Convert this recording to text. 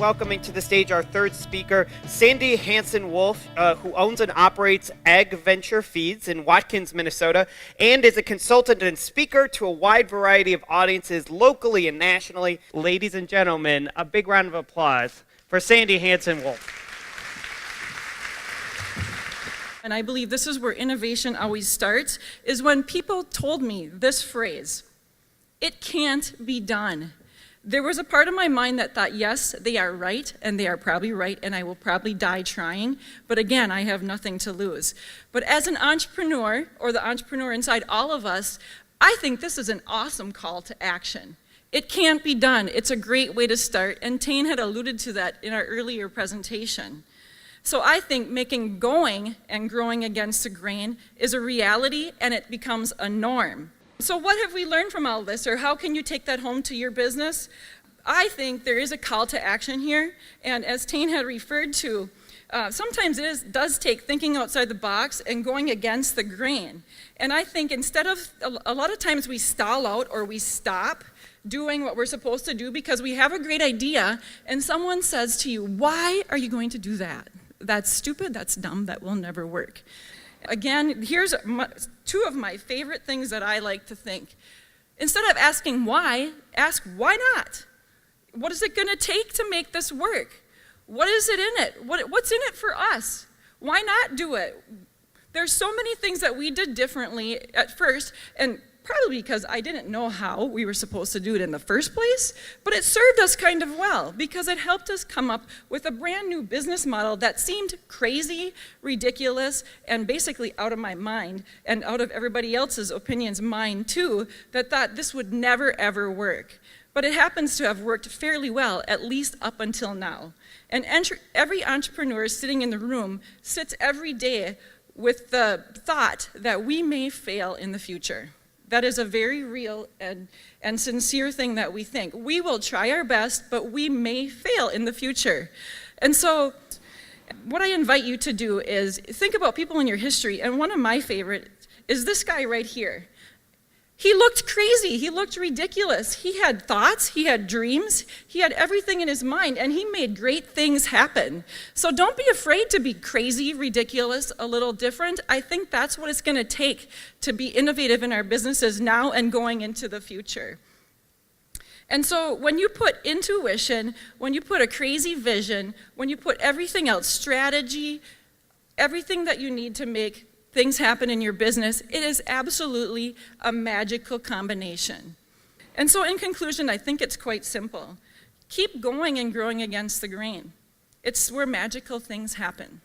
welcoming to the stage our third speaker, Sandy Hansen-Wolff, who owns and operates Egg Venture Feeds in Watkins, Minnesota, and is a consultant and speaker to a wide variety of audiences locally and nationally. Ladies and gentlemen, a big round of applause for Sandy Hansen-Wolff. And I believe this is where innovation always starts, is when people told me this phrase, "It can't be done." There was a part of my mind that thought, yes, they are right, and they are probably right, and I will probably die trying, but again, I have nothing to lose. But as an entrepreneur, or the entrepreneur inside all of us, I think this is an awesome call to action. It can't be done. It's a great way to start, and Tane had alluded to that in our earlier presentation. So I think making going and growing against the grain is a reality, and it becomes a norm. So what have we learned from all this, or how can you take that home to your business? I think there is a call to action here, and as Tane had referred to, sometimes does take thinking outside the box and going against the grain. And I think instead of, a lot of times we stall out or we stop doing what we're supposed to do because we have a great idea, and someone says to you, "Why are you going to do that? That's stupid, that's dumb, that will never work." Again, here's two of my favorite things that I like to think. Instead of asking why, ask why not? What is it going to take to make this work? What is it in it? What's in it for us? Why not do it? There's so many things that we did differently at first, and probably because I didn't know how we were supposed to do it in the first place, but it served us kind of well because it helped us come up with a brand new business model that seemed crazy, ridiculous, and basically out of my mind and out of everybody else's opinions mine too, that thought this would never ever work. But it happens to have worked fairly well, at least up until now. And every entrepreneur sitting in the room sits every day with the thought that we may fail in the future. That is a very real and sincere thing that we think. We will try our best, but we may fail in the future. And so what I invite you to do is think about people in your history, and one of my favorites is this guy right here. He looked crazy, he looked ridiculous. He had thoughts, he had dreams, he had everything in his mind, and he made great things happen. So don't be afraid to be crazy, ridiculous, a little different. I think that's what it's gonna take to be innovative in our businesses now and going into the future. And so when you put intuition, when you put a crazy vision, when you put everything else, strategy, everything that you need to make things happen in your business, it is absolutely a magical combination. And so in conclusion, I think it's quite simple. Keep going and growing against the grain. It's where magical things happen.